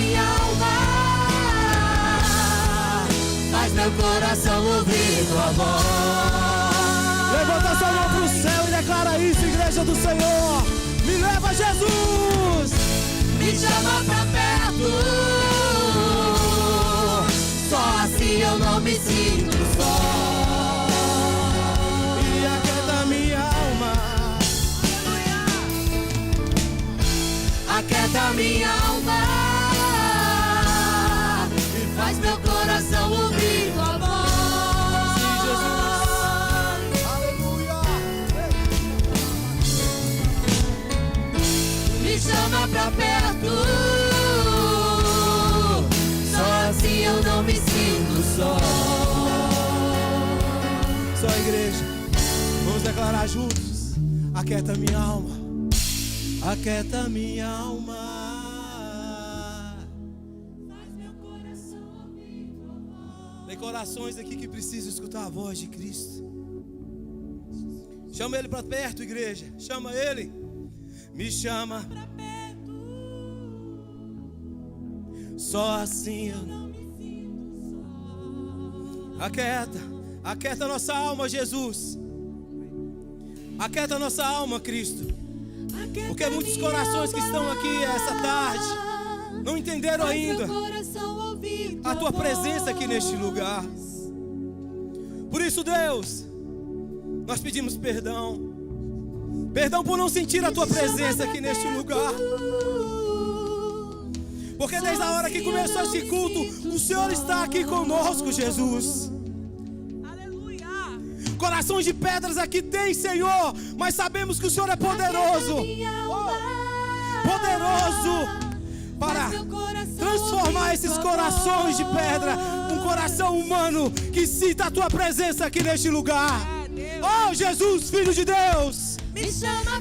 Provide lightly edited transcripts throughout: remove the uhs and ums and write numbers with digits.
minha alma, faz meu coração ouvir tua voz. Levanta sua mão pro céu e declara isso, igreja do Senhor. Me leva, Jesus. Me chama pra perto, só assim eu não me sinto só. E aquieta minha alma, aquieta minha alma, e faz meu coração ouvir tua voz. sim, Jesus. Aleluia. Me chama pra perto, só assim eu não me sinto só. Só a igreja. Vamos declarar juntos. Aquieta minha alma, aquieta minha alma. Faz meu coração ouvir tua voz. Tem corações aqui que precisam escutar a voz de Cristo. Chama Ele para perto, igreja. Chama Ele. Me chama Pra perto, só assim eu não me sinto só. Aquieta a nossa alma, Jesus. Aquieta a nossa alma, Cristo. Aquieta Porque muitos minha corações que estão aqui essa tarde alma, não entenderam faz meu ainda coração ouvir a tua voz. presença aqui neste lugar. Por isso, Deus, nós pedimos perdão. Perdão por não sentir a tua presença aqui neste lugar. Porque desde a hora que começou este culto, o Senhor está aqui conosco, Jesus. Aleluia. Corações de pedras aqui tem, Senhor, mas sabemos que o Senhor é poderoso. Poderoso para transformar esses corações de pedra num coração humano que sinta a tua presença aqui neste lugar. Oh, Jesus, Filho de Deus,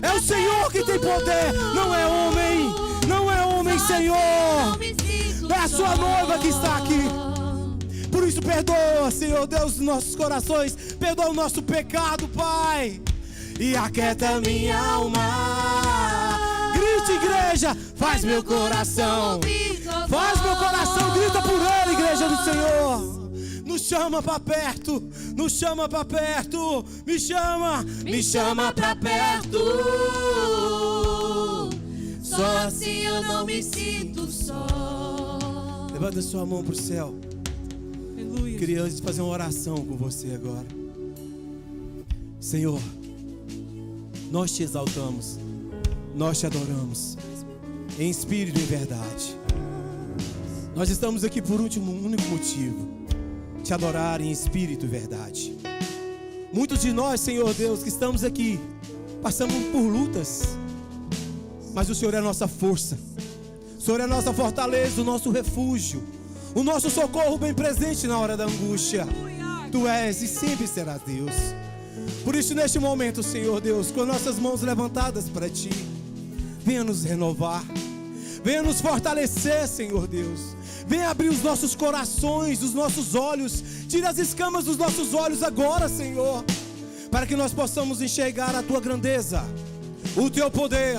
é o Senhor que tem poder, não é homem, não é homem, Senhor. É a sua noiva que está aqui. Por isso perdoa, Senhor Deus, os nossos corações, perdoa o nosso pecado, Pai. E aquieta minha alma. Grite, igreja, faz meu coração, faz meu coração, grita por Ele, igreja do Senhor. Nos chama pra perto, nos chama pra perto, me chama pra perto. Só assim eu não me sinto só. Levanta sua mão pro céu. Aleluia. Queria antes fazer uma oração com você agora. Senhor, nós te exaltamos, nós te adoramos, em espírito e em verdade. Nós estamos aqui por único motivo: te adorar em espírito e verdade. Muitos de nós, Senhor Deus, que estamos aqui, passamos por lutas, mas o Senhor é a nossa força, o Senhor é a nossa fortaleza, o nosso refúgio, o nosso socorro bem presente na hora da angústia. Tu és e sempre serás Deus. Por isso, neste momento, Senhor Deus, com nossas mãos levantadas para Ti, venha nos renovar, venha nos fortalecer, Senhor Deus. Venha abrir os nossos corações, os nossos olhos, tira as escamas dos nossos olhos agora, Senhor, para que nós possamos enxergar a Tua grandeza, o Teu poder,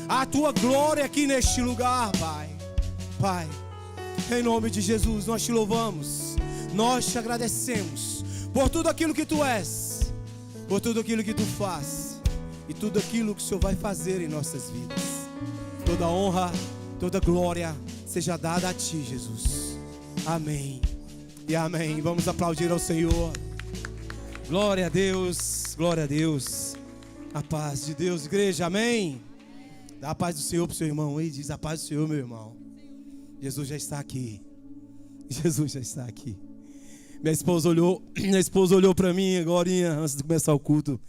a Tua glória aqui neste lugar, Pai. Pai, em nome de Jesus, nós Te louvamos, nós Te agradecemos por tudo aquilo que Tu és, por tudo aquilo que Tu faz e tudo aquilo que o Senhor vai fazer em nossas vidas. Toda honra, toda glória seja dada a Ti, Jesus. Amém e amém. Vamos aplaudir ao Senhor. Glória a Deus, glória a Deus. A paz de Deus, igreja, amém. Dá a paz do Senhor para o seu irmão aí. Diz: a paz do Senhor, meu irmão. Jesus já está aqui. Jesus já está aqui. Minha esposa olhou para mim agora, antes de começar o culto.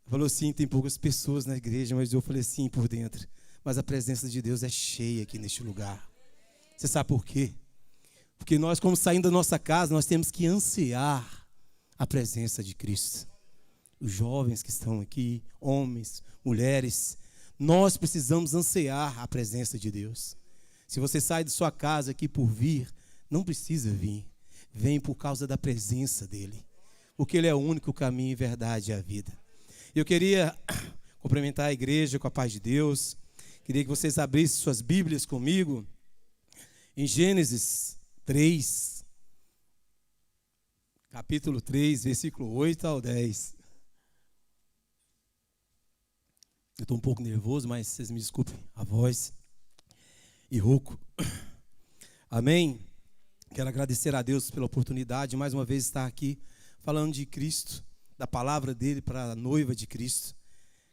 Falou assim: tem poucas pessoas na igreja, mas eu falei assim por dentro: mas a presença de Deus é cheia aqui neste lugar. Você sabe por quê? Porque nós, como saindo da nossa casa, nós temos que ansiar a presença de Cristo. Os jovens que estão aqui, homens, mulheres, nós precisamos ansiar a presença de Deus. Se você sai de sua casa aqui por vir, não precisa vir. Vem por causa da presença dEle. Porque Ele é o único caminho, verdade e a vida. Eu queria cumprimentar a igreja com a paz de Deus. Queria que vocês abrissem suas Bíblias comigo Em Gênesis 3, capítulo 3, versículo 8 ao 10. Eu estou um pouco nervoso, mas vocês me desculpem a voz e rouco. Amém? Quero agradecer a Deus pela oportunidade de mais uma vez estar aqui falando de Cristo, da palavra dele para a noiva de Cristo.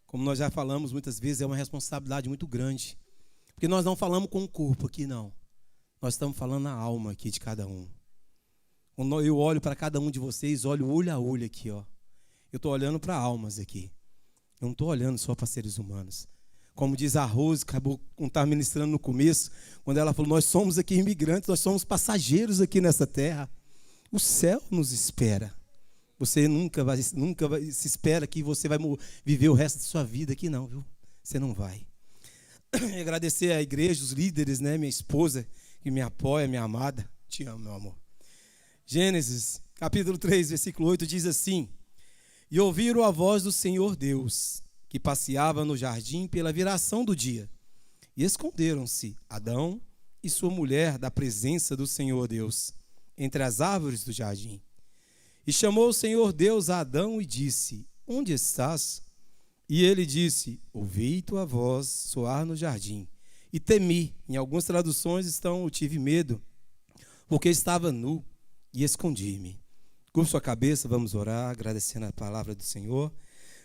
Como nós já falamos muitas vezes, é uma responsabilidade muito grande. Porque nós não falamos com o corpo aqui, não. Nós estamos falando na alma aqui de cada um. Quando eu olho para cada um de vocês, olho olho a olho aqui, ó. Eu estou olhando para almas aqui. Eu não estou olhando só para seres humanos. Como diz a Rose, acabou com estar ministrando no começo, quando ela falou, nós somos aqui imigrantes, nós somos passageiros aqui nessa terra. O céu nos espera. Você nunca se espera que você vai viver o resto da sua vida aqui, não, viu? Você não vai. E agradecer à igreja, os líderes, né? Minha esposa, que me apoia, minha amada. Te amo, meu amor. Gênesis, capítulo 3, versículo 8, diz assim: E ouviram a voz do Senhor Deus, que passeava no jardim pela viração do dia. E esconderam-se Adão e sua mulher da presença do Senhor Deus, entre as árvores do jardim. E chamou o Senhor Deus a Adão e disse: Onde estás? E ele disse: Ouvi tua voz soar no jardim, e temi. Em algumas traduções eu tive medo, porque estava nu e escondi-me. Curva sua cabeça, vamos orar, agradecendo a palavra do Senhor.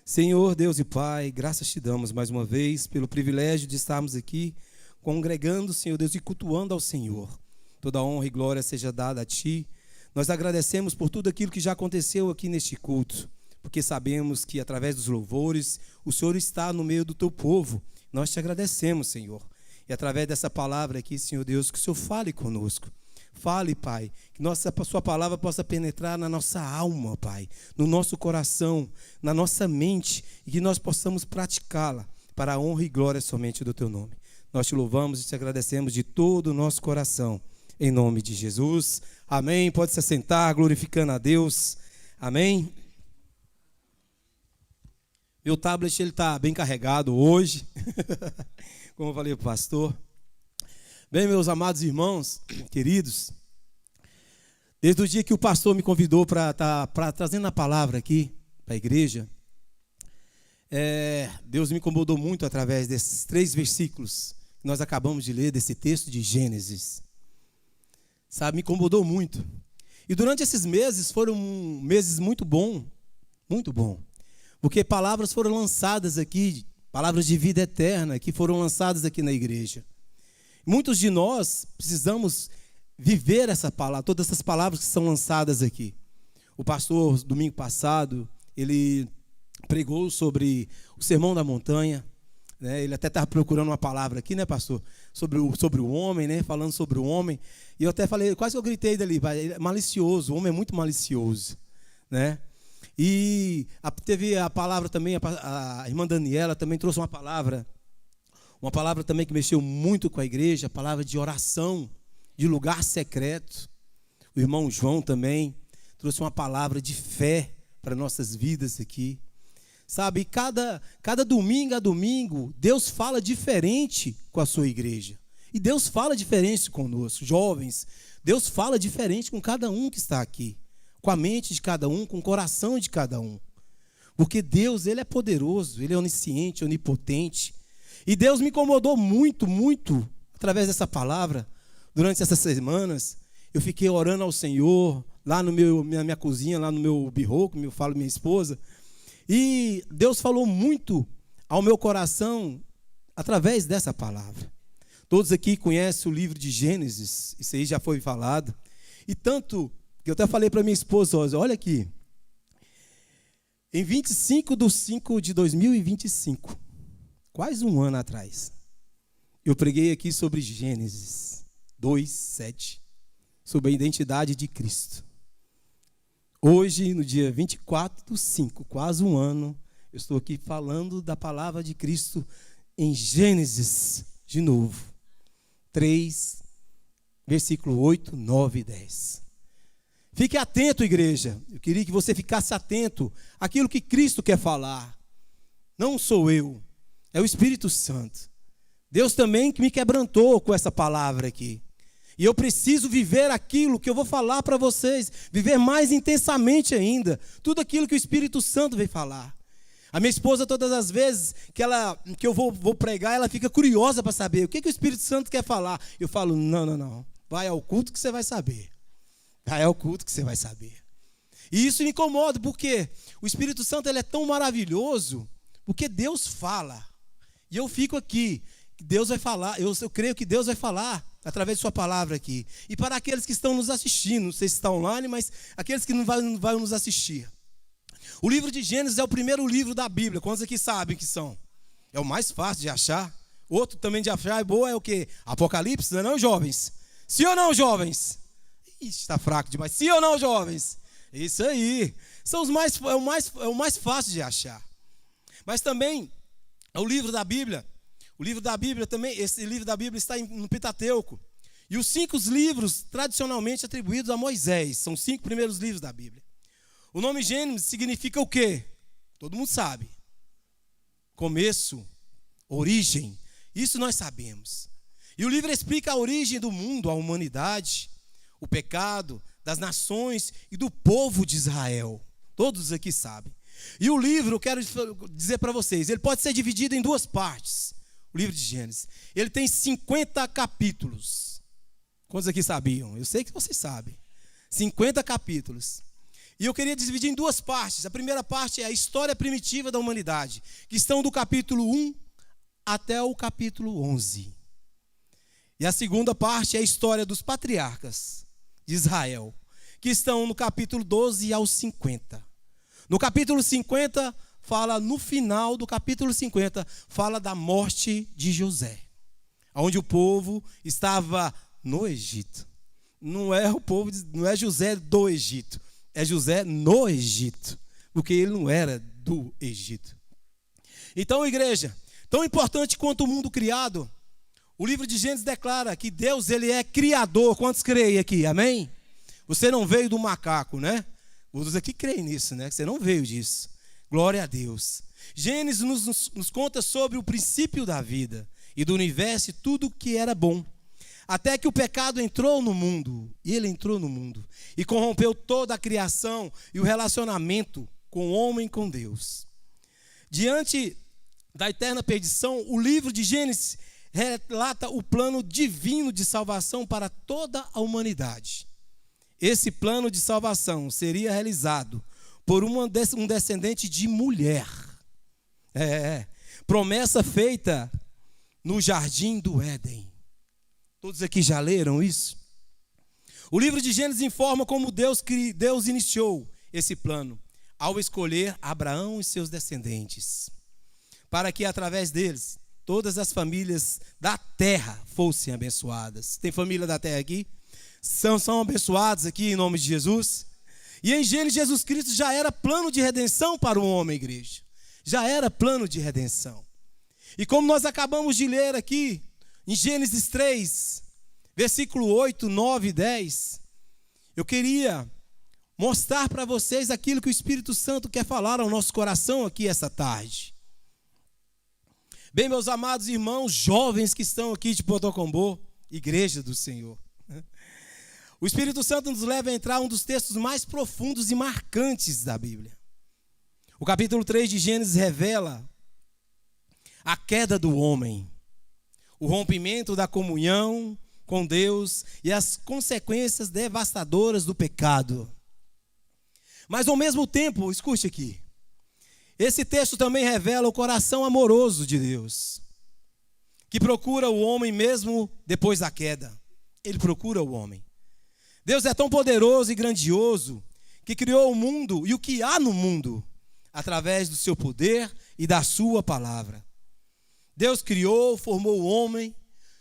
Senhor, Deus e Pai, graças te damos mais uma vez pelo privilégio de estarmos aqui congregando, Senhor Deus, e cultuando ao Senhor. Toda honra e glória seja dada a Ti. Nós agradecemos por tudo aquilo que já aconteceu aqui neste culto, porque sabemos que através dos louvores o Senhor está no meio do Teu povo. Nós te agradecemos, Senhor. E através dessa palavra aqui, Senhor Deus, que o Senhor fale conosco. Fale, Pai, que a Sua palavra possa penetrar na nossa alma, Pai, no nosso coração, na nossa mente, e que nós possamos praticá-la para a honra e glória somente do Teu nome. Nós te louvamos e te agradecemos de todo o nosso coração, em nome de Jesus. Amém. Pode se assentar, glorificando a Deus. Amém. Meu tablet está bem carregado hoje, como eu falei para o pastor. Bem, meus amados irmãos, queridos, desde o dia que o pastor me convidou para trazendo a palavra aqui para a igreja, Deus me incomodou muito através desses 3 versículos que nós acabamos de ler, desse texto de Gênesis. Sabe, me incomodou muito. E durante esses meses foram meses muito bom, porque palavras foram lançadas aqui, palavras de vida eterna que foram lançadas aqui na igreja. Muitos de nós precisamos viver essa palavra, todas essas palavras que são lançadas aqui. O pastor, domingo passado, ele pregou sobre o Sermão da Montanha, né? Ele até estava procurando uma palavra aqui, né, pastor? Sobre o homem, né? Falando sobre o homem. E eu até falei, quase que eu gritei dali, ele é malicioso, o homem é muito malicioso, né? E teve a palavra também, a irmã Daniela também trouxe uma palavra também que mexeu muito com a igreja, a palavra de oração, de lugar secreto. O irmão João também trouxe uma palavra de fé para nossas vidas aqui. Sabe, cada domingo a domingo, Deus fala diferente com a sua igreja. E Deus fala diferente conosco, jovens. Deus fala diferente com cada um que está aqui. Com a mente de cada um, com o coração de cada um. Porque Deus, Ele é poderoso, Ele é onisciente, onipotente. E Deus me incomodou muito, muito, através dessa palavra. Durante essas semanas, eu fiquei orando ao Senhor, lá na minha cozinha, lá no meu birro, como eu falo minha esposa. E Deus falou muito ao meu coração através dessa palavra. Todos aqui conhecem o livro de Gênesis, isso aí já foi falado. E tanto que eu até falei para minha esposa, olha aqui, em 25/5/2025, quase um ano atrás, eu preguei aqui sobre Gênesis 2:7, sobre a identidade de Cristo. Hoje, no dia 24/5, quase um ano, eu estou aqui falando da palavra de Cristo em Gênesis, de novo. 3, versículo 8, 9 e 10. Fique atento, igreja. Eu queria que você ficasse atento àquilo que Cristo quer falar. Não sou eu, é o Espírito Santo. Deus também que me quebrantou com essa palavra aqui. E eu preciso viver aquilo que eu vou falar para vocês, viver mais intensamente ainda, tudo aquilo que o Espírito Santo veio falar. A minha esposa, todas as vezes que eu vou pregar, ela fica curiosa para saber o que o Espírito Santo quer falar. Eu falo, não, vai ao culto que você vai saber. Vai ao culto que você vai saber. E isso me incomoda, porque o Espírito Santo ele é tão maravilhoso, porque Deus fala. E eu fico aqui, Deus vai falar, eu creio que Deus vai falar através de sua palavra aqui. E para aqueles que estão nos assistindo, não sei se está online, mas aqueles que não vão nos assistir. O livro de Gênesis é o primeiro livro da Bíblia. Quantos aqui sabem que são? É o mais fácil de achar. Outro também de achar é boa é o quê? Apocalipse, não é não, jovens? Sim ou não, jovens? Ixi, está fraco demais. Sim ou não, jovens? Isso aí. São é o mais fácil de achar. Mas também é o livro da Bíblia. O livro da Bíblia também, esse livro da Bíblia está no Pentateuco. E os 5 livros tradicionalmente atribuídos a Moisés, são os 5 primeiros livros da Bíblia. O nome Gênesis significa o quê? Todo mundo sabe. Começo, origem, isso nós sabemos. E o livro explica a origem do mundo, a humanidade, o pecado, das nações e do povo de Israel. Todos aqui sabem. E o livro, eu quero dizer para vocês, ele pode ser dividido em 2 partes. O livro de Gênesis. Ele tem 50 capítulos. Quantos aqui sabiam? Eu sei que vocês sabem. 50 capítulos. E eu queria dividir em 2 partes. A primeira parte é a história primitiva da humanidade, que estão do capítulo 1 até o capítulo 11. E a segunda parte é a história dos patriarcas de Israel, que estão no capítulo 12 aos 50. No capítulo 50, fala, no final do capítulo 50, fala da morte de José, onde o povo estava no Egito. Não é José do Egito, é José no Egito, porque ele não era do Egito. Então, igreja, tão importante quanto o mundo criado, o livro de Gênesis declara que Deus ele é criador. Quantos creem aqui? Amém? Você não veio do macaco, né? Outros aqui creem nisso, né? Você não veio disso. Glória a Deus. Gênesis nos conta sobre o princípio da vida e do universo e tudo que era bom. Até que o pecado entrou no mundo, e ele entrou no mundo, e corrompeu toda a criação e o relacionamento com o homem e com Deus. Diante da eterna perdição, o livro de Gênesis relata o plano divino de salvação para toda a humanidade. Esse plano de salvação seria realizado por um descendente de mulher. Promessa feita no jardim do Éden. Todos aqui já leram isso? O livro de Gênesis informa como Deus iniciou esse plano ao escolher Abraão e seus descendentes, para que através deles todas as famílias da terra fossem abençoadas. Tem família da terra aqui? São abençoados aqui em nome de Jesus? E em Gênesis, Jesus Cristo já era plano de redenção para o homem, igreja. Já era plano de redenção. E como nós acabamos de ler aqui, em Gênesis 3, versículo 8, 9 e 10, eu queria mostrar para vocês aquilo que o Espírito Santo quer falar ao nosso coração aqui essa tarde. Bem, meus amados irmãos, jovens que estão aqui de Potocombô, igreja do Senhor. O Espírito Santo nos leva a entrar em um dos textos mais profundos e marcantes da Bíblia. O capítulo 3 de Gênesis revela a queda do homem, o rompimento da comunhão com Deus e as consequências devastadoras do pecado. Mas ao mesmo tempo, escute aqui, esse texto também revela o coração amoroso de Deus, que procura o homem mesmo depois da queda. Ele procura o homem. Deus é tão poderoso e grandioso que criou o mundo e o que há no mundo através do seu poder e da sua palavra. Deus criou, formou o homem,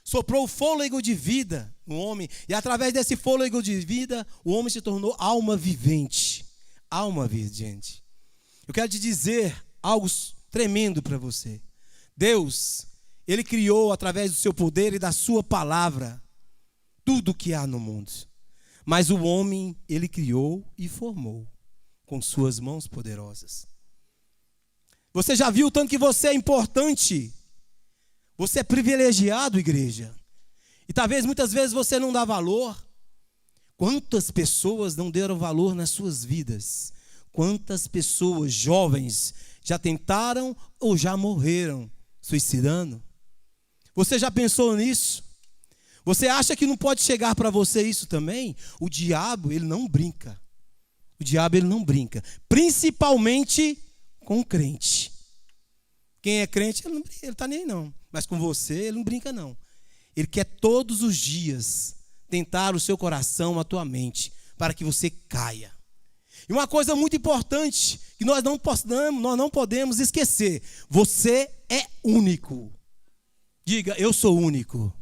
soprou o fôlego de vida no homem e através desse fôlego de vida o homem se tornou alma vivente. Alma vivente. Eu quero te dizer algo tremendo para você. Deus, Ele criou através do seu poder e da sua palavra tudo o que há no mundo. Mas o homem, Ele criou e formou com suas mãos poderosas. Você já viu o tanto que você é importante? Você é privilegiado, igreja. E talvez muitas vezes você não dá valor. Quantas pessoas não deram valor nas suas vidas? Quantas pessoas jovens já tentaram ou já morreram suicidando? Você já pensou nisso? Você acha que não pode chegar para você isso também? O diabo, ele não brinca. O diabo, ele não brinca. Principalmente com o crente. Quem é crente, ele não está nem aí não. Mas com você, ele não brinca não. Ele quer todos os dias tentar o seu coração, a tua mente, para que você caia. E uma coisa muito importante, que nós não podemos esquecer. Você é único. Diga, eu sou único.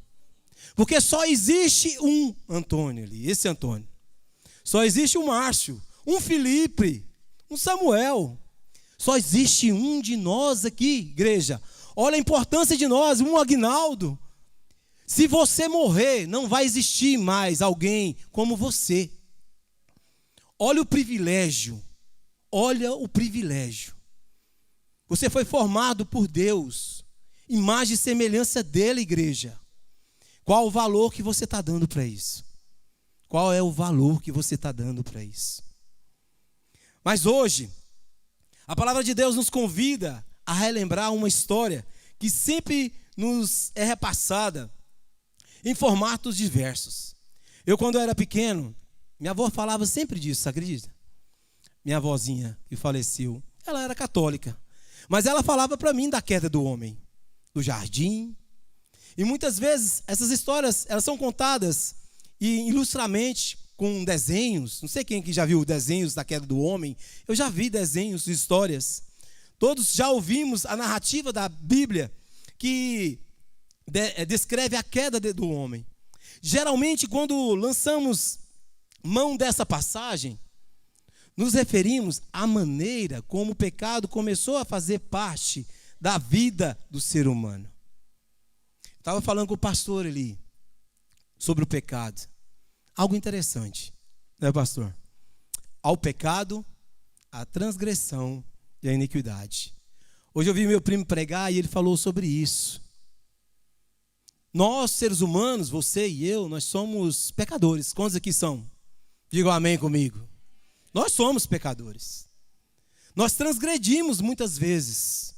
Porque só existe um Antônio ali, esse Antônio. Só existe um Márcio, um Felipe, um Samuel. Só existe um de nós aqui, igreja. Olha a importância de nós, um Aguinaldo. Se você morrer, não vai existir mais alguém como você. Olha o privilégio. Olha o privilégio. Você foi formado por Deus. Imagem e semelhança dele, igreja. Qual o valor que você está dando para isso? Qual é o valor que você está dando para isso? Mas hoje, a palavra de Deus nos convida a relembrar uma história que sempre nos é repassada em formatos diversos. Eu, quando era pequeno, minha avó falava sempre disso, você acredita? Minha avózinha, que faleceu, ela era católica. Mas ela falava para mim da queda do homem, do jardim. E muitas vezes essas histórias, elas são contadas ilustramente com desenhos. Não sei quem que já viu desenhos da queda do homem. Eu já vi desenhos e histórias. Todos já ouvimos a narrativa da Bíblia que descreve a queda do homem. Geralmente, quando lançamos mão dessa passagem, nos referimos à maneira como o pecado começou a fazer parte da vida do ser humano. Estava falando com o pastor ali sobre o pecado. Algo interessante, né, pastor? Ao pecado, a transgressão e a iniquidade. Hoje eu vi meu primo pregar e ele falou sobre isso. Nós, seres humanos, você e eu, nós somos pecadores. Quantos aqui são? Digam amém comigo. Nós somos pecadores. Nós transgredimos muitas vezes.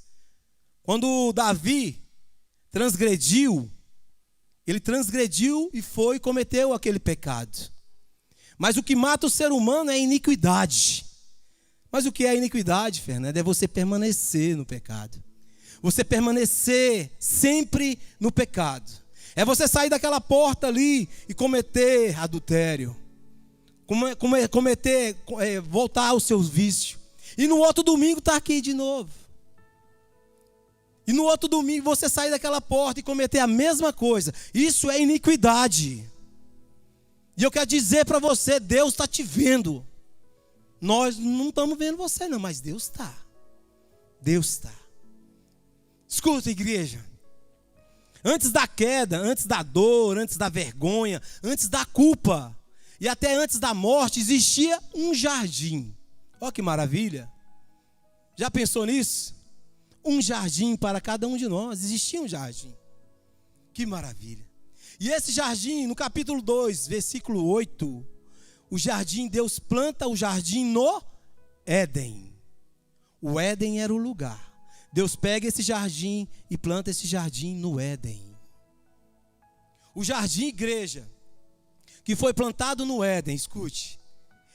Quando Davi transgrediu, ele transgrediu e foi e cometeu aquele pecado. Mas o que mata o ser humano é a iniquidade. Mas o que é a iniquidade, Fernando? É você permanecer no pecado. Você permanecer sempre no pecado. É você sair daquela porta ali e cometer adultério. Voltar aos seus vícios. E no outro domingo está aqui de novo. E no outro domingo você sair daquela porta e cometer a mesma coisa. Isso é iniquidade. E eu quero dizer para você, Deus está te vendo. Nós não estamos vendo você não, mas Deus está. Deus está. Escuta, igreja. Antes da queda, antes da dor, antes da vergonha, antes da culpa e até antes da morte existia um jardim. Olha que maravilha. Já pensou nisso? Um jardim para cada um de nós. Existia um jardim. Que maravilha. E esse jardim, no capítulo 2, versículo 8, o jardim, Deus planta o jardim no Éden. O Éden era o lugar. Deus pega esse jardim e planta esse jardim no Éden. O jardim, igreja, que foi plantado no Éden, escute,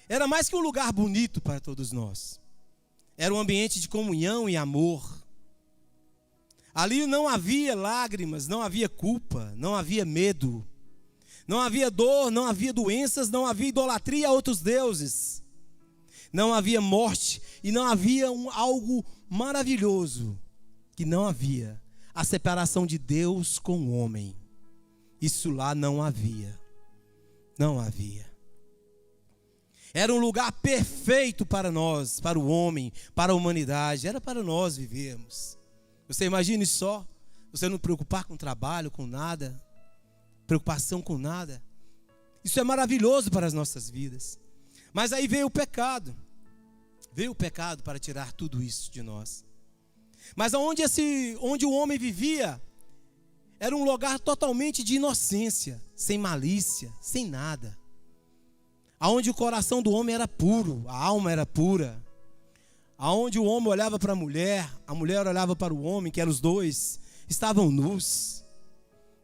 era mais que um lugar bonito para todos nós. Era um ambiente de comunhão e amor. Ali não havia lágrimas, não havia culpa, não havia medo, não havia dor, não havia doenças, não havia idolatria a outros deuses, não havia morte e não havia algo maravilhoso, que não havia a separação de Deus com o homem. Isso lá não havia, não havia. Era um lugar perfeito para nós, para o homem, para a humanidade, era para nós vivermos. Você imagine só, você não preocupar com trabalho, com nada, preocupação com nada. Isso é maravilhoso para as nossas vidas. Mas aí veio o pecado para tirar tudo isso de nós. Mas onde o homem vivia, Era um lugar totalmente de inocência, sem malícia, sem nada. Aonde o coração do homem era puro, a alma era pura. Aonde o homem olhava para a mulher olhava para o homem, que eram os dois, estavam nus.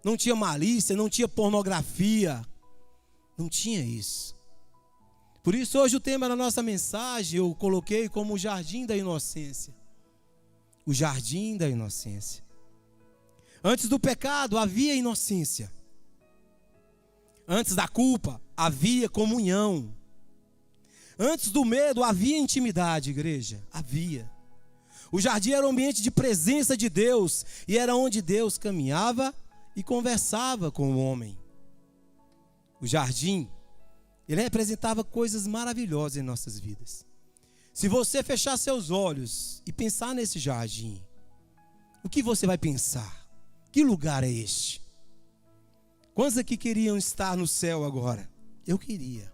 Não tinha malícia, não tinha pornografia, não tinha isso. Por isso hoje o tema da nossa mensagem eu coloquei como o jardim da inocência. O jardim da inocência. Antes do pecado havia inocência. Antes da culpa havia comunhão. Antes do medo havia intimidade, igreja. Havia. O jardim era um ambiente de presença de Deus. E era onde Deus caminhava e conversava com o homem. O jardim, ele representava coisas maravilhosas em nossas vidas. Se você fechar seus olhos e pensar nesse jardim, o que você vai pensar? Que lugar é este? Quantos aqui queriam estar no céu agora? Eu queria.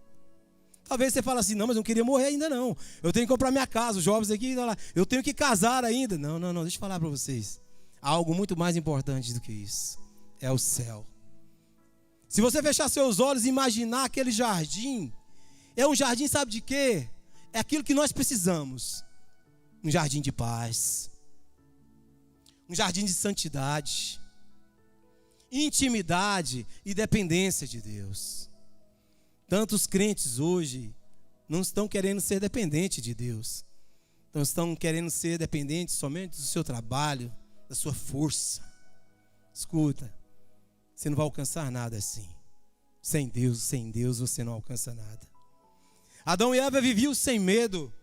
Talvez você fale assim, não, mas eu não queria morrer ainda não. Eu tenho que comprar minha casa, os jovens aqui, eu tenho que casar ainda. Não, deixa eu falar para vocês. Há algo muito mais importante do que isso. É o céu. Se você fechar seus olhos e imaginar aquele jardim, é um jardim, sabe de quê? É aquilo que nós precisamos. Um jardim de paz. Um jardim de santidade. Intimidade e dependência de Deus. Tantos crentes hoje não estão querendo ser dependentes de Deus. Então estão querendo ser dependentes somente do seu trabalho, da sua força. Escuta, você não vai alcançar nada assim. Sem Deus você não alcança nada. Adão e Eva viviam sem medo.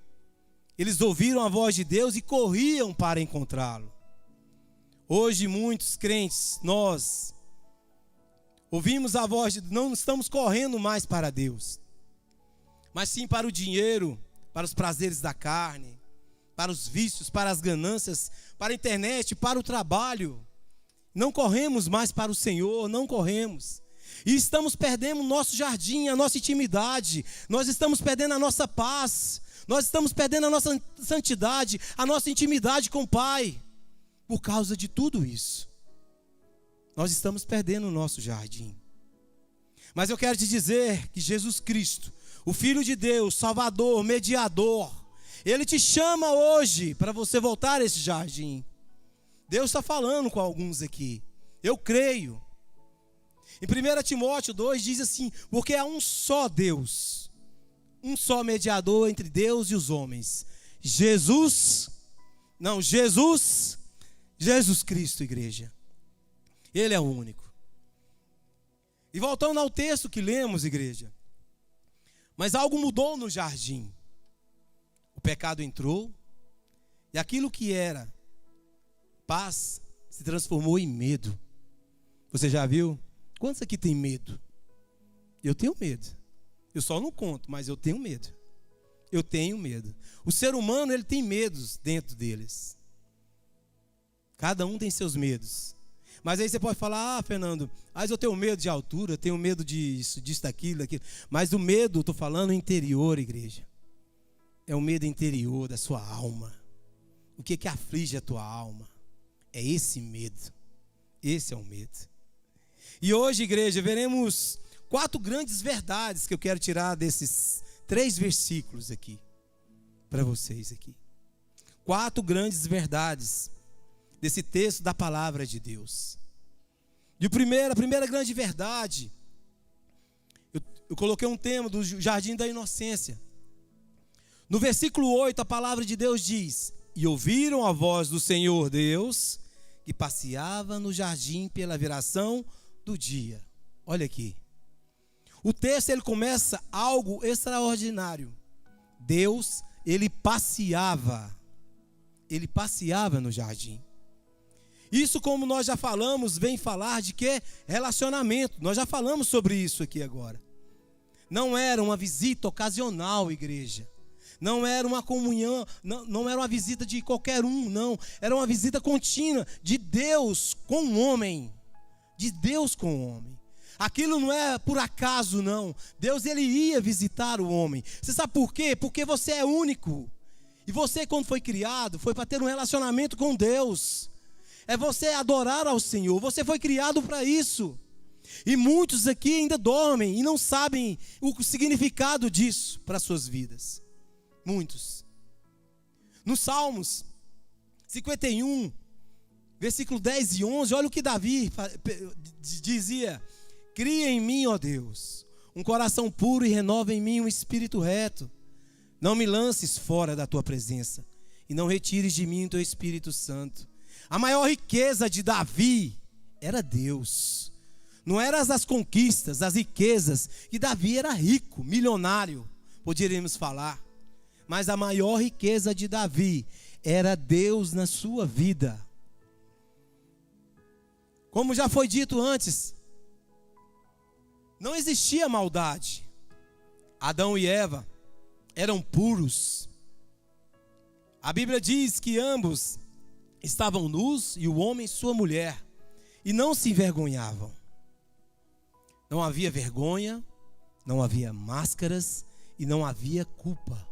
Eles ouviram a voz de Deus e corriam para encontrá-lo. Hoje muitos crentes, nós ouvimos a voz de Deus, não estamos correndo mais para Deus, mas sim para o dinheiro, para os prazeres da carne, para os vícios, para as ganâncias, para a internet, para o trabalho. Não corremos mais para o Senhor, não corremos. E estamos perdendo o nosso jardim, a nossa intimidade. Nós estamos perdendo a nossa paz. Nós estamos perdendo a nossa santidade, a nossa intimidade com o Pai. Por causa de tudo isso. Nós estamos perdendo o nosso jardim. Mas eu quero te dizer que Jesus Cristo, o Filho de Deus, Salvador, Mediador, Ele te chama hoje para você voltar a esse jardim. Deus está falando com alguns aqui. Eu creio. Em 1 Timóteo 2 diz assim, porque há um só Deus, um só mediador entre Deus e os homens. Jesus Cristo, igreja. Ele é o único. E voltando ao texto que lemos, igreja. Mas algo mudou no jardim. O pecado entrou. E aquilo que era paz se transformou em medo. Você já viu? Quantos aqui tem medo? Eu tenho medo. Eu só não conto, mas eu tenho medo. Eu tenho medo. O ser humano, ele tem medos dentro deles. Cada um tem seus medos. Mas aí você pode falar, Fernando, mas eu tenho medo de altura, eu tenho medo disso, daquilo. Mas o medo, eu estou falando interior, igreja. É o medo interior da sua alma. O que aflige a tua alma? É esse medo. Esse é o medo. E hoje, igreja, veremos 4 grandes verdades que eu quero tirar desses 3 versículos aqui. Para vocês aqui. 4 grandes verdades desse texto da palavra de Deus. E a primeira grande verdade, eu coloquei um tema do jardim da inocência. No versículo 8, a palavra de Deus diz: e ouviram a voz do Senhor Deus, que passeava no jardim pela viração do dia. Olha aqui. O texto, ele começa algo extraordinário. Deus, ele passeava no jardim. Isso, como nós já falamos, vem falar de que? Relacionamento. Nós já falamos sobre isso aqui agora. Não era uma visita ocasional, igreja. Não era uma comunhão, não era uma visita de qualquer um, não. Era uma visita contínua de Deus com o homem. De Deus com o homem. Aquilo não é por acaso, não. Deus, ele ia visitar o homem. Você sabe por quê? Porque você é único. E você, quando foi criado, foi para ter um relacionamento com Deus. É você adorar ao Senhor. Você foi criado para isso. E muitos aqui ainda dormem e não sabem o significado disso para as suas vidas. Muitos. Nos Salmos 51, versículo 10 e 11, olha o que Davi dizia: cria em mim, ó Deus, um coração puro e renova em mim um espírito reto. Não me lances fora da tua presença e não retires de mim o teu Espírito Santo. A maior riqueza de Davi era Deus. Não eram as conquistas, as riquezas, que Davi era rico, milionário, poderíamos falar. Mas a maior riqueza de Davi era Deus na sua vida. Como já foi dito antes, não existia maldade. Adão e Eva eram puros. A Bíblia diz que ambos estavam nus, e o homem sua mulher, e não se envergonhavam. Não havia vergonha, não havia máscaras e não havia culpa.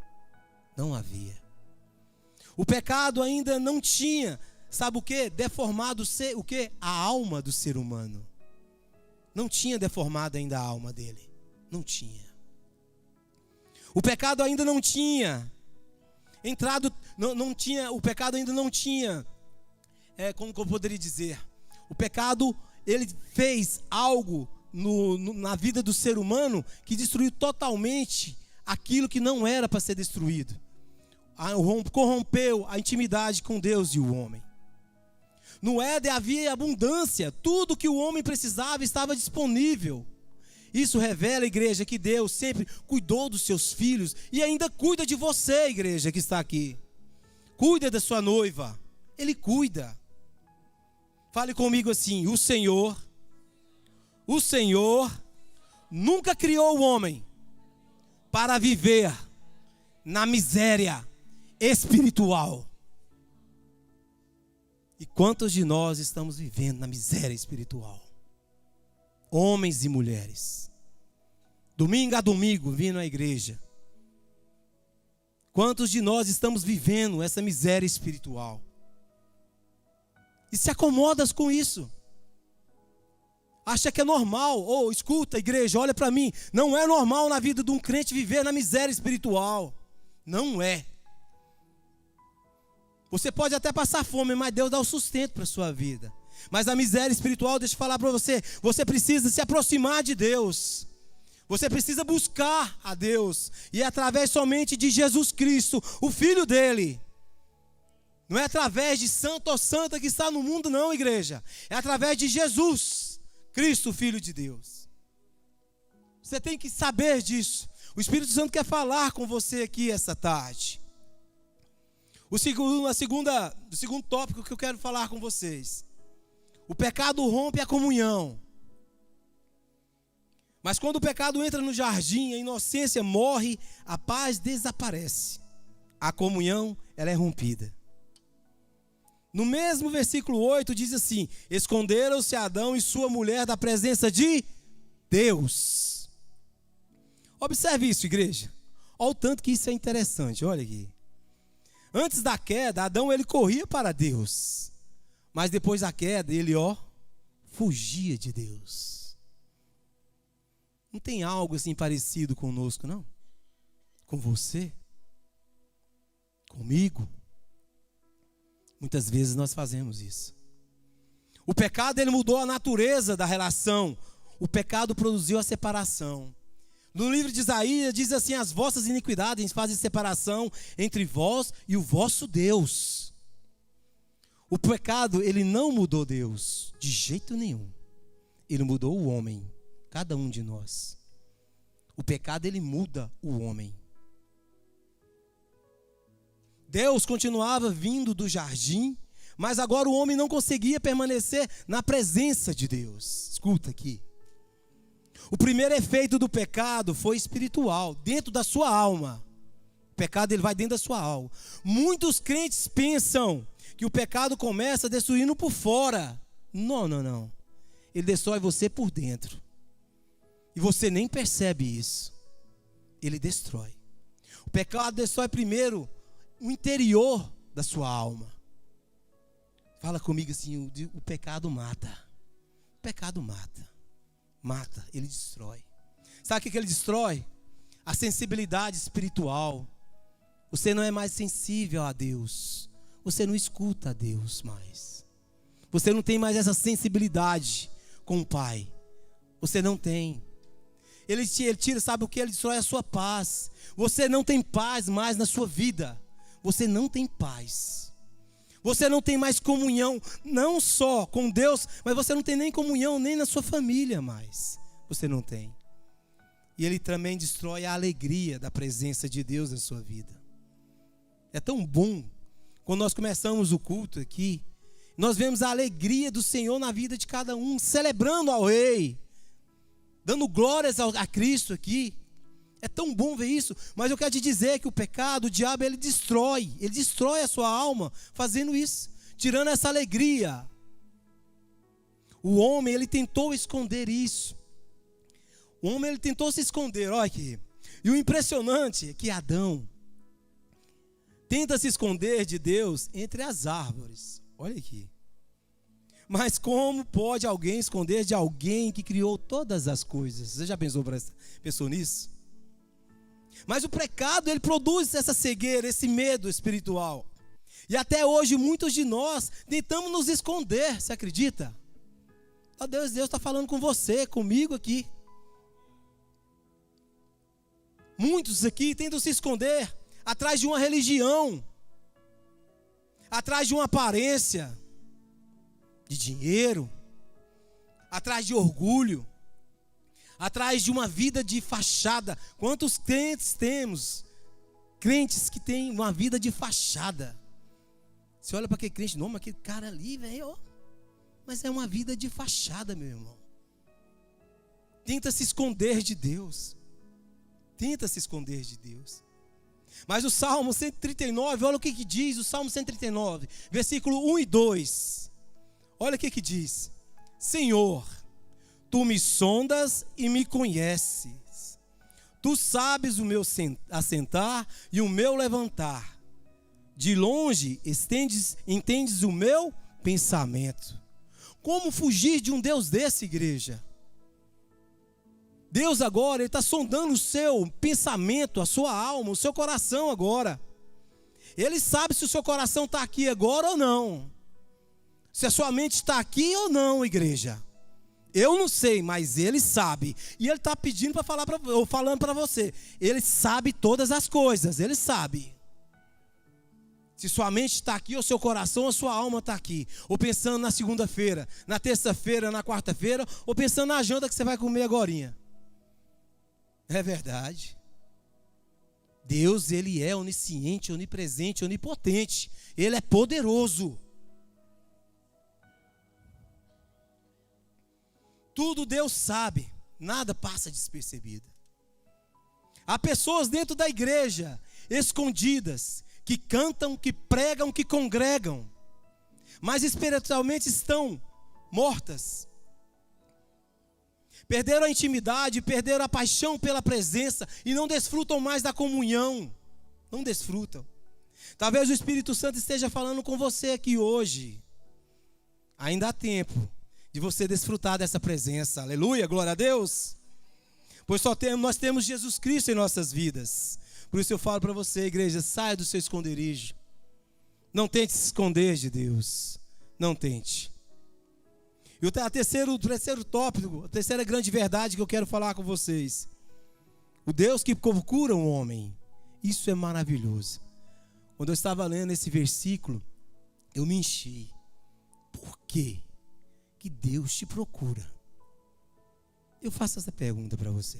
Não havia. O pecado ainda não tinha, sabe o que? Deformado o que? A alma do ser humano. Não tinha deformado ainda a alma dele. Não tinha. O pecado ainda não tinha entrado, não tinha, o pecado ainda não tinha, como eu poderia dizer? O pecado, ele fez algo na vida do ser humano que destruiu totalmente aquilo que não era para ser destruído. Corrompeu a intimidade com Deus e o homem. No Éden havia abundância, tudo que o homem precisava estava disponível. Isso revela, igreja, que Deus sempre cuidou dos seus filhos e ainda cuida de você, igreja, que está aqui. Cuida da sua noiva, Ele cuida. Fale comigo assim: o Senhor nunca criou o homem para viver na miséria espiritual. E quantos de nós estamos vivendo na miséria espiritual? Homens e mulheres, domingo a domingo, vindo à igreja. Quantos de nós estamos vivendo essa miséria espiritual? E se acomodas com isso? Acha que é normal? Escuta, igreja, olha para mim. Não é normal na vida de um crente viver na miséria espiritual. Não é. Você pode até passar fome, mas Deus dá o sustento para a sua vida. Mas a miséria espiritual, deixa eu falar para você, você precisa se aproximar de Deus. Você precisa buscar a Deus. E é através somente de Jesus Cristo, o Filho dele. Não é através de santo ou santa que está no mundo, não, igreja. É através de Jesus Cristo, Filho de Deus. Você tem que saber disso. O Espírito Santo quer falar com você aqui essa tarde. O segundo tópico que eu quero falar com vocês. O pecado rompe a comunhão. Mas quando o pecado entra no jardim, a inocência morre, a paz desaparece. A comunhão, ela é rompida. No mesmo versículo 8 diz assim: esconderam-se Adão e sua mulher da presença de Deus. Observe isso, igreja. Olha o tanto que isso é interessante, olha aqui. Antes da queda, Adão ele corria para Deus. Mas depois da queda, ele fugia de Deus. Não tem algo assim parecido conosco, não? Com você? Comigo? Muitas vezes nós fazemos isso. O pecado, ele mudou a natureza da relação. O pecado produziu a separação. No livro de Isaías diz assim: as vossas iniquidades fazem separação entre vós e o vosso Deus. O pecado, ele não mudou Deus, de jeito nenhum. Ele mudou o homem, cada um de nós. O pecado, ele muda o homem. Deus continuava vindo do jardim, mas agora o homem não conseguia permanecer na presença de Deus. Escuta aqui. O primeiro efeito do pecado foi espiritual, dentro da sua alma. O pecado, ele vai dentro da sua alma. Muitos crentes pensam que o pecado começa destruindo por fora. Não. Ele destrói você por dentro. E você nem percebe isso. Ele destrói. O pecado destrói primeiro o interior da sua alma. Fala comigo assim, o pecado mata. O pecado mata. Mata, ele destrói. Sabe o que ele destrói? A sensibilidade espiritual. Você não é mais sensível a Deus. Você não escuta a Deus mais. Você não tem mais essa sensibilidade com o Pai. Você não tem. Ele tira, sabe o que? Ele destrói a sua paz. Você não tem paz mais na sua vida. Você não tem paz. Você não tem mais comunhão, não só com Deus, mas você não tem nem comunhão nem na sua família mais. Você não tem. E ele também destrói a alegria da presença de Deus na sua vida. É tão bom, quando nós começamos o culto aqui, nós vemos a alegria do Senhor na vida de cada um, celebrando ao Rei, dando glórias a Cristo aqui. É tão bom ver isso, mas eu quero te dizer que o pecado, o diabo, ele destrói a sua alma fazendo isso, tirando essa alegria. O homem, ele tentou esconder isso. O homem, ele tentou se esconder, olha aqui. E o impressionante é que Adão tenta se esconder de Deus entre as árvores. Olha aqui. Mas como pode alguém esconder de alguém que criou todas as coisas? Você já pensou nisso? Mas o pecado, ele produz essa cegueira, esse medo espiritual. E até hoje, muitos de nós tentamos nos esconder, você acredita? Oh, Deus está falando com você, comigo aqui. Muitos aqui tentam se esconder atrás de uma religião, atrás de uma aparência, de dinheiro, atrás de orgulho, atrás de uma vida de fachada. Quantos crentes temos? Crentes que têm uma vida de fachada. Você olha para aquele crente, não, mas aquele cara ali, velho, mas é uma vida de fachada, meu irmão. Tenta se esconder de Deus. Tenta se esconder de Deus. Mas o Salmo 139, olha o que diz o Salmo 139, versículo 1 e 2. Olha o que diz. Senhor, tu me sondas e me conheces. Tu sabes o meu assentar e o meu levantar. De longe entendes o meu pensamento. Como fugir de um Deus desse, igreja? Deus agora, ele está sondando o seu pensamento, a sua alma, o seu coração agora. Ele sabe se o seu coração está aqui agora ou não. Se a sua mente está aqui ou não, igreja. Eu não sei, mas ele sabe. E ele está pedindo para falar, ou falando para você. Ele sabe todas as coisas, ele sabe. Se sua mente está aqui, ou seu coração, ou sua alma está aqui. Ou pensando na segunda-feira, na terça-feira, na quarta-feira, ou pensando na janta que você vai comer agorinha. É verdade. Deus, ele é onisciente, onipresente, onipotente. Ele é poderoso. Tudo Deus sabe, nada passa despercebido. Há pessoas dentro da igreja, escondidas, que cantam, que pregam, que congregam, mas espiritualmente estão mortas. Perderam a intimidade, perderam a paixão pela presença e não desfrutam mais da comunhão. Não desfrutam. Talvez o Espírito Santo esteja falando com você aqui hoje. Ainda há tempo de você desfrutar dessa presença. Aleluia, glória a Deus. Pois nós temos Jesus Cristo em nossas vidas. Por isso eu falo para você, igreja, saia do seu esconderijo. Não tente se esconder de Deus. Não tente. E o terceiro tópico, a terceira grande verdade que eu quero falar com vocês. O Deus que procura um homem. Isso é maravilhoso. Quando eu estava lendo esse versículo, eu me enchi. Por quê que Deus te procura? Eu faço essa pergunta para você.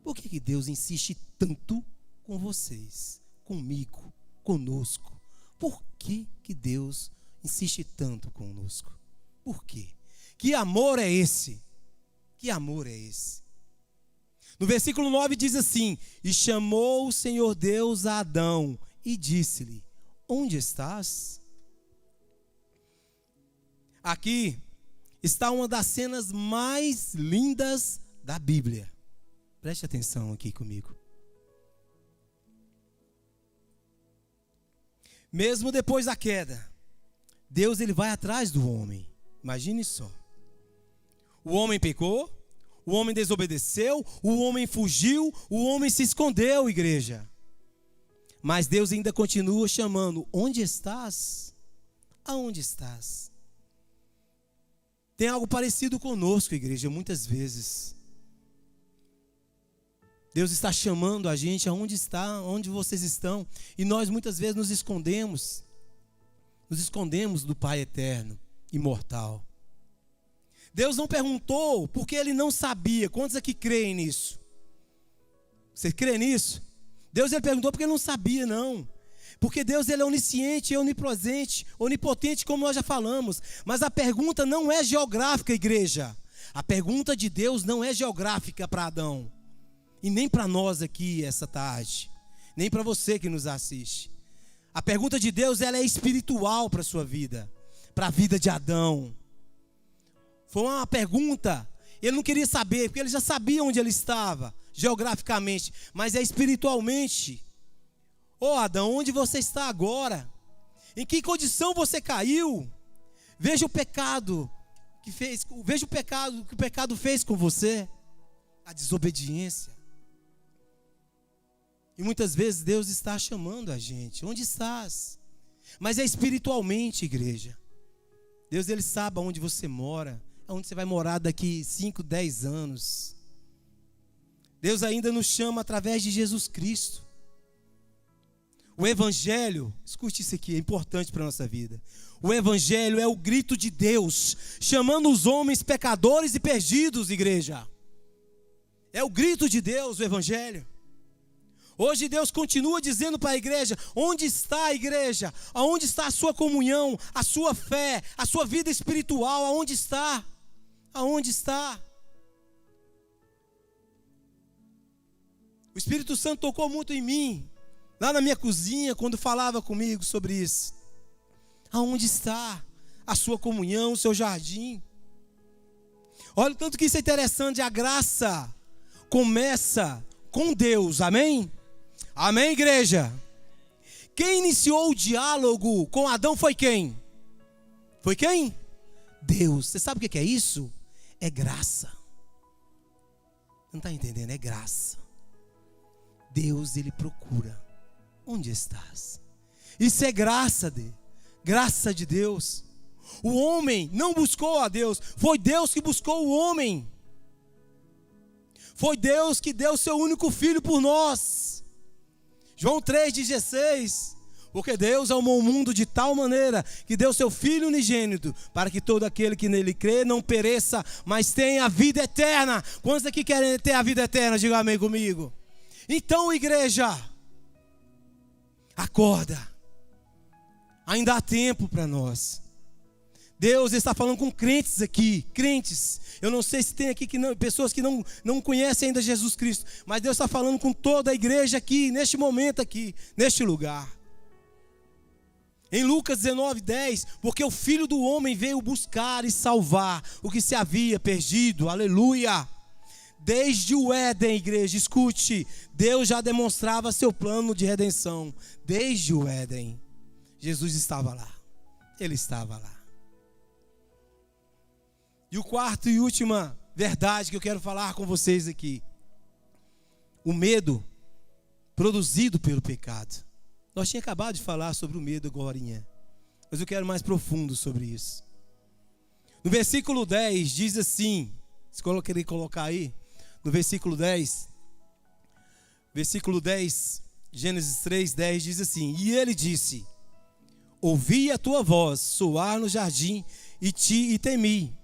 Por que Deus insiste tanto com vocês, comigo, conosco? Por que Deus insiste tanto conosco? Por quê? Que amor é esse? Que amor é esse? No versículo 9 diz assim: e chamou o Senhor Deus a Adão e disse-lhe: onde estás? Aqui está uma das cenas mais lindas da Bíblia. Preste atenção aqui comigo. Mesmo depois da queda, Deus ele vai atrás do homem. Imagine só. O homem pecou, o homem desobedeceu, o homem fugiu, o homem se escondeu, igreja. Mas Deus ainda continua chamando: onde estás? Aonde estás? Tem algo parecido conosco, igreja, muitas vezes. Deus está chamando a gente: aonde está, onde vocês estão? E nós muitas vezes nos escondemos do Pai eterno, imortal. Deus não perguntou porque Ele não sabia. Quantos aqui creem nisso? Você crê nisso? Deus ele perguntou porque Ele não sabia, não. Porque Deus ele é onisciente, onipotente, como nós já falamos. Mas a pergunta não é geográfica, igreja. A pergunta de Deus não é geográfica para Adão. E nem para nós aqui essa tarde. Nem para você que nos assiste. A pergunta de Deus ela é espiritual para a sua vida. Para a vida de Adão. Foi uma pergunta. Ele não queria saber, porque ele já sabia onde ele estava, geograficamente. Mas é espiritualmente. Ô Adão, onde você está agora? Em que condição você caiu? Veja o pecado que fez, veja o pecado que o pecado fez com você. A desobediência. E muitas vezes Deus está chamando a gente. Onde estás? Mas é espiritualmente, igreja. Deus ele sabe onde você mora, onde você vai morar daqui 5, 10 anos. Deus ainda nos chama através de Jesus Cristo. O Evangelho, escute isso aqui, é importante para a nossa vida. O Evangelho é o grito de Deus, chamando os homens pecadores e perdidos, igreja. É o grito de Deus, o Evangelho. Hoje Deus continua dizendo para a igreja: onde está a igreja? Aonde está a sua comunhão, a sua fé, a sua vida espiritual? Aonde está? Aonde está? O Espírito Santo tocou muito em mim, lá na minha cozinha, quando falava comigo sobre isso. Aonde está a sua comunhão, o seu jardim? Olha o tanto que isso é interessante. A graça começa com Deus, amém? Amém, igreja? Quem iniciou o diálogo com Adão foi quem? Foi quem? Deus. Você sabe o que é isso? É graça. Não está entendendo? É graça. Deus, ele procura. Onde estás? Isso é graça de Deus. O homem não buscou a Deus, foi Deus que buscou o homem. Foi Deus que deu seu único filho por nós. João 3,16. Porque Deus amou o mundo de tal maneira que deu seu Filho unigênito, para que todo aquele que nele crê não pereça, mas tenha a vida eterna. Quantos aqui querem ter a vida eterna? Diga amém comigo. Então, igreja, acorda. Ainda há tempo para nós. Deus está falando com crentes aqui, crentes. Eu não sei se tem aqui pessoas que não conhecem ainda Jesus Cristo, mas Deus está falando com toda a igreja aqui, neste momento aqui, neste lugar. Em Lucas 19:10, porque o Filho do Homem veio buscar e salvar o que se havia perdido, aleluia. Desde o Éden, igreja, escute, Deus já demonstrava seu plano de redenção. Desde o Éden, Jesus estava lá, Ele estava lá. E o quarto e última verdade que eu quero falar com vocês aqui. O medo produzido pelo pecado. Nós tínhamos acabado de falar sobre o medo agorinha, mas eu quero mais profundo sobre isso. No versículo 10 diz assim, se eu querer colocar aí, no versículo 10, Gênesis 3:10 diz assim: e ele disse: ouvi a tua voz soar no jardim e temi.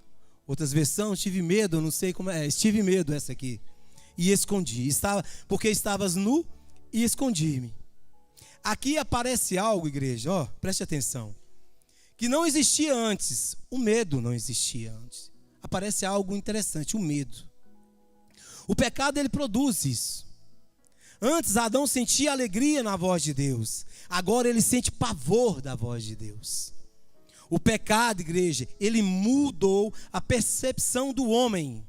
Outras versões, tive medo, não sei como é, tive medo essa aqui. E escondi, porque estavas nu e escondi-me. Aqui aparece algo, igreja, ó, preste atenção, que não existia antes. O medo não existia antes. Aparece algo interessante, o medo. O pecado, ele produz isso. Antes Adão sentia alegria na voz de Deus. Agora ele sente pavor da voz de Deus. O pecado, igreja, ele mudou a percepção do homem.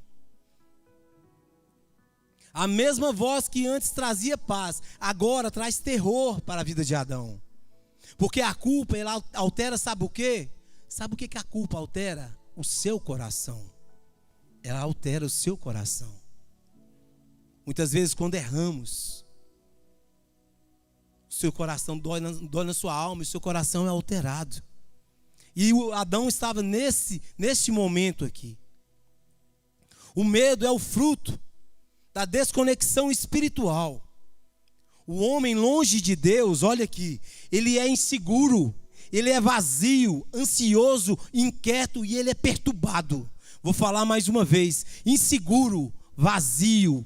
A mesma voz que antes trazia paz, agora traz terror para a vida de Adão. Porque a culpa, ela altera, sabe o quê? Sabe o que a culpa altera? O seu coração. Ela altera o seu coração. Muitas vezes, quando erramos, o seu coração dói na sua alma, e o seu coração é alterado. E o Adão estava nesse momento aqui. O medo é o fruto da desconexão espiritual. O homem longe de Deus, olha aqui, ele é inseguro, ele é vazio, ansioso, inquieto e ele é perturbado. Vou falar mais uma vez: inseguro, vazio,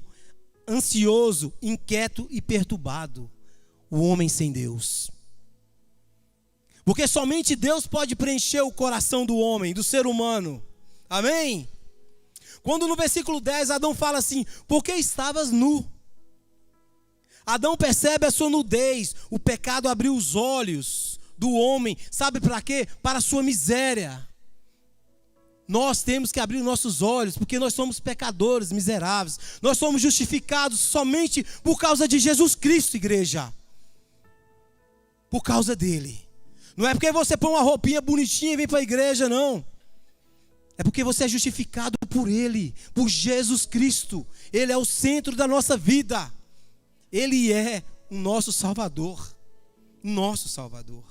ansioso, inquieto e perturbado. O homem sem Deus. Porque somente Deus pode preencher o coração do homem, do ser humano. Amém? Quando no versículo 10 Adão fala assim: por que estavas nu? Adão percebe a sua nudez. O pecado abriu os olhos do homem. Sabe para quê? Para a sua miséria. Nós temos que abrir nossos olhos, porque nós somos pecadores miseráveis. Nós somos justificados somente por causa de Jesus Cristo, igreja. Por causa dele. Não é porque você põe uma roupinha bonitinha e vem para a igreja, não. É porque você é justificado por ele, por Jesus Cristo. Ele é o centro da nossa vida. Ele é o nosso Salvador. Nosso Salvador.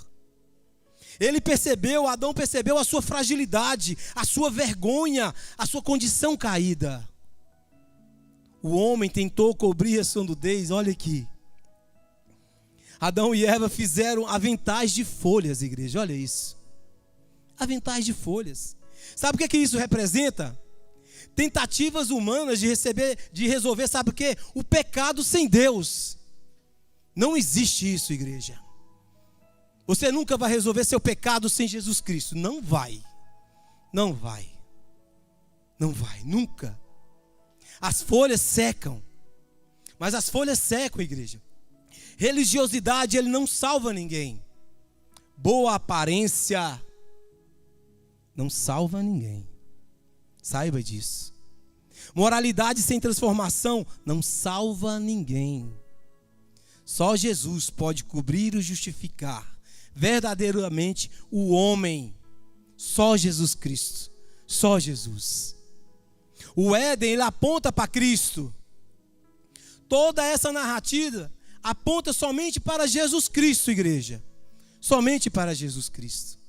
Adão percebeu a sua fragilidade, a sua vergonha, a sua condição caída. O homem tentou cobrir a sua nudez, olha aqui. Adão e Eva fizeram aventais de folhas, igreja, olha isso. Aventais de folhas. Sabe o que isso representa? Tentativas humanas de resolver, sabe o que? O pecado sem Deus. Não existe isso, igreja. Você nunca vai resolver seu pecado sem Jesus Cristo. Não vai. Não vai. Não vai, nunca. As folhas secam. Mas as folhas secam, igreja. Religiosidade, ele não salva ninguém. Boa aparência não salva ninguém. Saiba disso. Moralidade sem transformação não salva ninguém. Só Jesus pode cobrir e justificar verdadeiramente o homem. Só Jesus Cristo. Só Jesus. O Éden, ele aponta para Cristo. Toda essa narrativa aponta somente para Jesus Cristo, igreja. Somente para Jesus Cristo.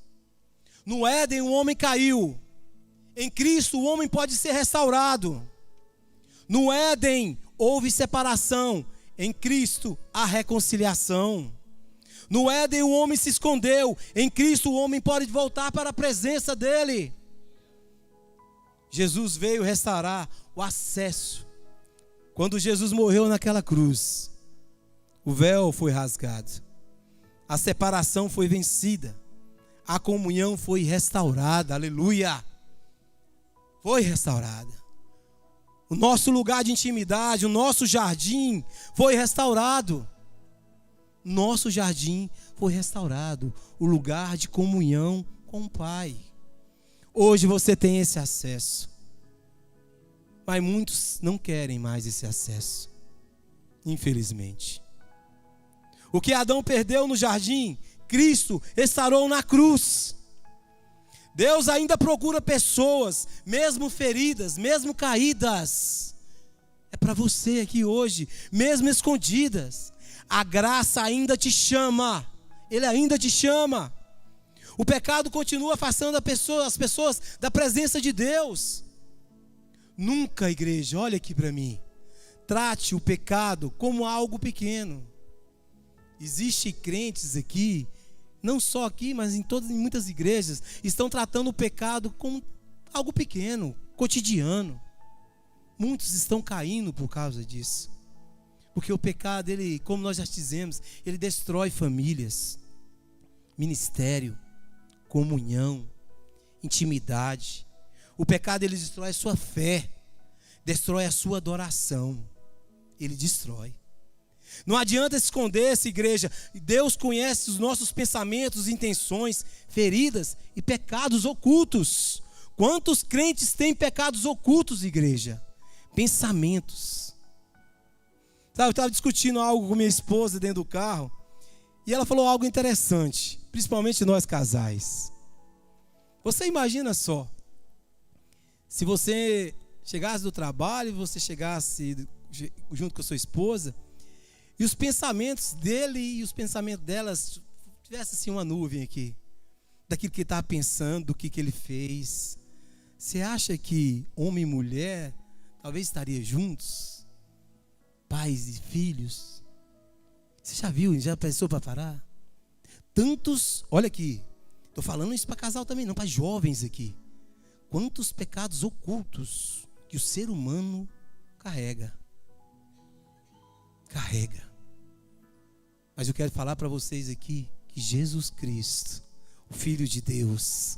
No Éden o homem caiu. Em Cristo o homem pode ser restaurado. No Éden houve separação. Em Cristo há reconciliação. No Éden o homem se escondeu. Em Cristo o homem pode voltar para a presença dele. Jesus veio restaurar o acesso. Quando Jesus morreu naquela cruz, o véu foi rasgado. A separação foi vencida. A comunhão foi restaurada. Aleluia! Foi restaurada. O nosso lugar de intimidade, o nosso jardim foi restaurado. Nosso jardim foi restaurado. O lugar de comunhão com o Pai. Hoje você tem esse acesso. Mas muitos não querem mais esse acesso. Infelizmente. O que Adão perdeu no jardim, Cristo restaurou na cruz. Deus ainda procura pessoas, mesmo feridas, mesmo caídas. É para você aqui hoje, mesmo escondidas. A graça ainda te chama. Ele ainda te chama. O pecado continua afastando as pessoas da presença de Deus. Nunca, igreja, olha aqui para mim. Trate o pecado como algo pequeno. Existem crentes aqui, não só aqui, mas em muitas igrejas, estão tratando o pecado como algo pequeno, cotidiano. Muitos estão caindo por causa disso. Porque o pecado, ele, como nós já dizemos, ele destrói famílias, ministério, comunhão, intimidade. O pecado, ele destrói a sua fé, destrói a sua adoração. Ele destrói. Não adianta esconder essa igreja. Deus conhece os nossos pensamentos, intenções, feridas e pecados ocultos. Quantos crentes têm pecados ocultos, igreja? Pensamentos. Sabe, eu estava discutindo algo com minha esposa dentro do carro. E ela falou algo interessante. Principalmente nós casais. Você imagina só, se você chegasse do trabalho, você chegasse junto com a sua esposa, e os pensamentos dele e os pensamentos delas tivesse assim uma nuvem aqui, daquilo que ele estava pensando, do que ele fez. Você acha que homem e mulher talvez estariam juntos? Pais e filhos? Você já viu, já pensou para parar? Tantos, olha aqui, estou falando isso para casal também, não, para jovens aqui. Quantos pecados ocultos que o ser humano carrega. Mas eu quero falar para vocês aqui que Jesus Cristo, o Filho de Deus,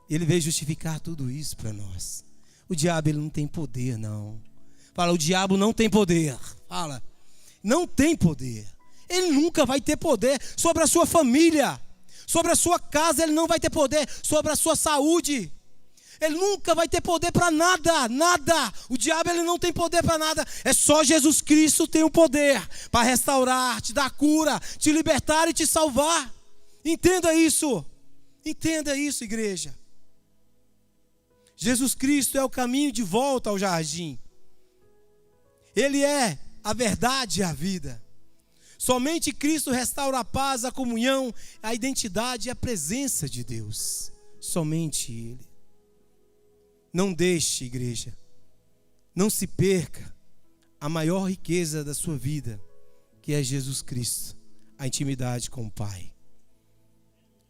Ele veio justificar tudo isso para nós. O diabo, ele não tem poder, não. Fala, o diabo não tem poder. Fala, não tem poder. Ele nunca vai ter poder sobre a sua família, sobre a sua casa. Ele não vai ter poder sobre a sua saúde. Ele nunca vai ter poder para nada, nada. O diabo, ele não tem poder para nada. É só Jesus Cristo tem o poder para restaurar, te dar cura, te libertar e te salvar. Entenda isso, igreja. Jesus Cristo é o caminho de volta ao jardim. Ele é a verdade e a vida. Somente Cristo restaura a paz, a comunhão, a identidade e a presença de Deus. Somente Ele. Não deixe, igreja, não se perca a maior riqueza da sua vida, que é Jesus Cristo, a intimidade com o Pai.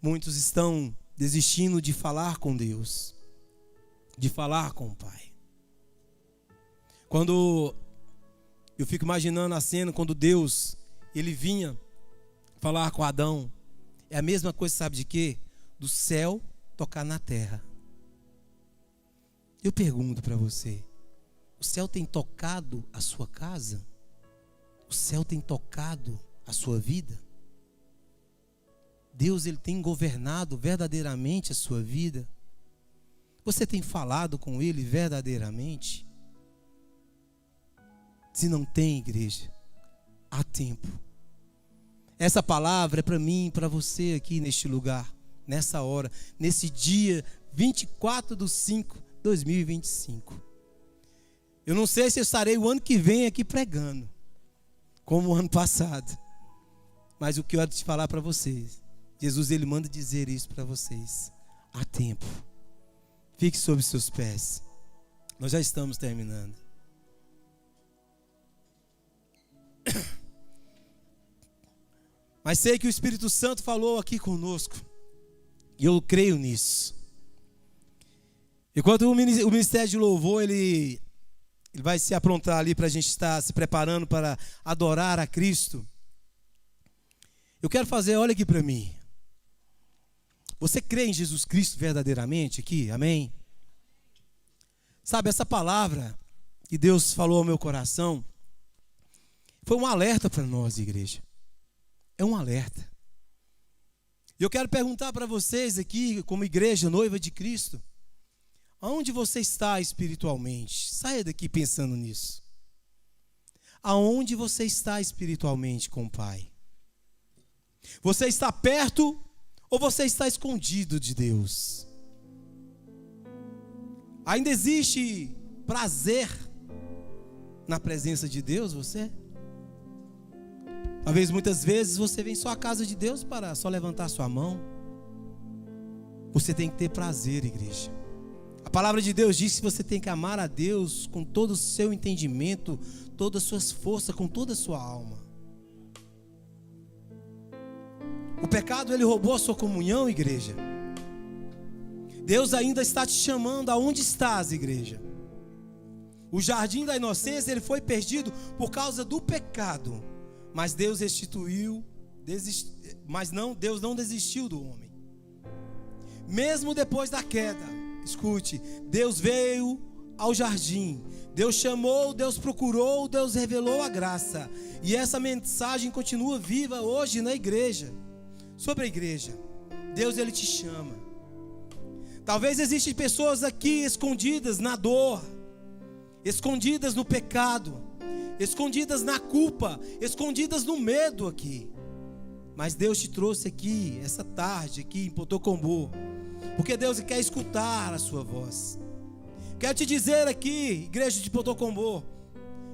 Muitos estão desistindo de falar com Deus, de falar com o Pai. Quando eu fico imaginando a cena, quando Deus, ele vinha falar com Adão, é a mesma coisa, sabe de quê? Do céu tocar na terra. Eu pergunto para você, o céu tem tocado a sua casa? O céu tem tocado a sua vida? Deus, ele tem governado verdadeiramente a sua vida? Você tem falado com Ele verdadeiramente? Se não tem, igreja, há tempo. Essa palavra é para mim e para você aqui neste lugar, nessa hora, nesse dia 24/5/2025. Eu não sei se eu estarei o ano que vem aqui pregando, como o ano passado. Mas o que eu quero te falar para vocês, Jesus, ele manda dizer isso para vocês. Há tempo. Fique sobre seus pés. Nós já estamos terminando. Mas sei que o Espírito Santo falou aqui conosco. E eu creio nisso. Enquanto o ministério de louvor, ele vai se aprontar ali para a gente estar se preparando para adorar a Cristo. Eu quero fazer, olha aqui para mim. Você crê em Jesus Cristo verdadeiramente aqui? Amém? Sabe, essa palavra que Deus falou ao meu coração foi um alerta para nós, igreja. É um alerta. E eu quero perguntar para vocês aqui, como igreja, noiva de Cristo, aonde você está espiritualmente? Saia daqui pensando nisso. Aonde você está espiritualmente com o Pai? Você está perto ou você está escondido de Deus? Ainda existe prazer na presença de Deus, você? Talvez muitas vezes você vem só à casa de Deus para só levantar sua mão. Você tem que ter prazer, igreja. A palavra de Deus diz que você tem que amar a Deus com todo o seu entendimento, todas as suas forças, com toda a sua alma. O pecado, ele roubou a sua comunhão, igreja. Deus ainda está te chamando. Aonde estás, igreja? O jardim da inocência, ele foi perdido por causa do pecado. Mas Deus restituiu, Deus não desistiu do homem. Mesmo depois da queda, escute, Deus veio ao jardim. Deus chamou, Deus procurou, Deus revelou a graça. E essa mensagem continua viva hoje na igreja. Sobre a igreja, Deus, ele te chama. Talvez existem pessoas aqui escondidas na dor, escondidas no pecado, escondidas na culpa, escondidas no medo aqui. Mas Deus te trouxe aqui, essa tarde aqui em Potocombo, porque Deus quer escutar a sua voz. Quero te dizer aqui, igreja de Potocombô,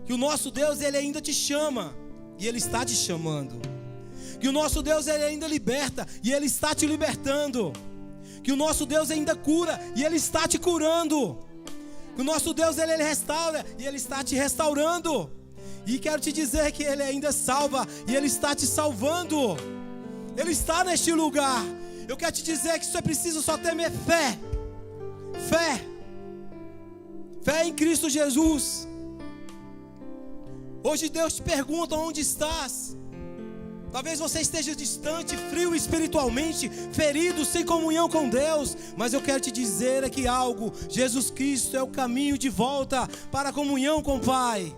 que o nosso Deus, Ele ainda te chama, e Ele está te chamando. Que o nosso Deus, Ele ainda liberta, e Ele está te libertando. Que o nosso Deus ainda cura, e Ele está te curando. Que o nosso Deus, Ele restaura, e Ele está te restaurando. E quero te dizer que Ele ainda salva, e Ele está te salvando. Ele está neste lugar. Eu quero te dizer que você precisa só ter fé. Fé. Fé em Cristo Jesus. Hoje Deus te pergunta onde estás. Talvez você esteja distante, frio espiritualmente, ferido, sem comunhão com Deus. Mas eu quero te dizer aqui algo. Jesus Cristo é o caminho de volta para a comunhão com o Pai.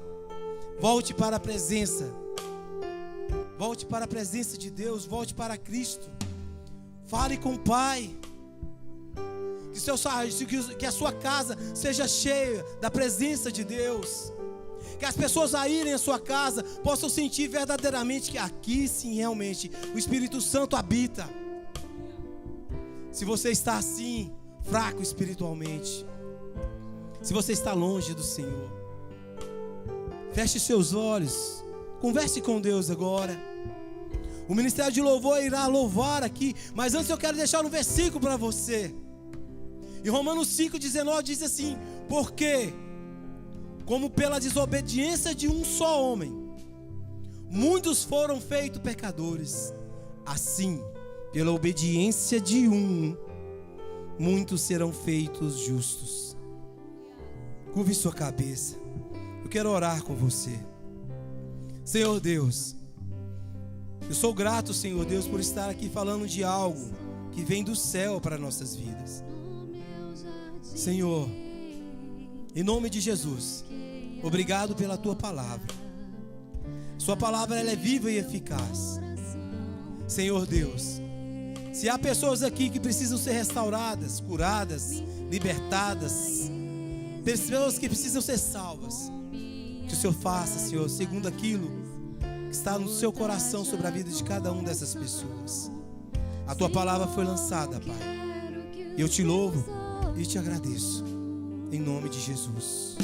Volte para a presença. Volte para a presença de Deus. Volte para Cristo. Fale com o Pai. Que a sua casa seja cheia da presença de Deus. Que as pessoas a irem à sua casa possam sentir verdadeiramente que aqui sim realmente o Espírito Santo habita. Se você está assim, fraco espiritualmente, se você está longe do Senhor, feche seus olhos, converse com Deus agora. O ministério de louvor irá louvar aqui, mas antes eu quero deixar um versículo para você. Em Romanos 5,19 diz assim: porque como pela desobediência de um só homem muitos foram feitos pecadores, assim pela obediência de um muitos serão feitos justos. Curve sua cabeça. Eu quero orar com você. Senhor Deus, eu sou grato, Senhor Deus, por estar aqui falando de algo que vem do céu para nossas vidas. Senhor, em nome de Jesus, obrigado pela Tua palavra. Sua palavra, ela é viva e eficaz. Senhor Deus, se há pessoas aqui que precisam ser restauradas, curadas, libertadas, pessoas que precisam ser salvas, que o Senhor faça, Senhor, segundo aquilo que está no seu coração sobre a vida de cada uma dessas pessoas. A Tua palavra foi lançada, Pai. Eu te louvo e te agradeço, em nome de Jesus.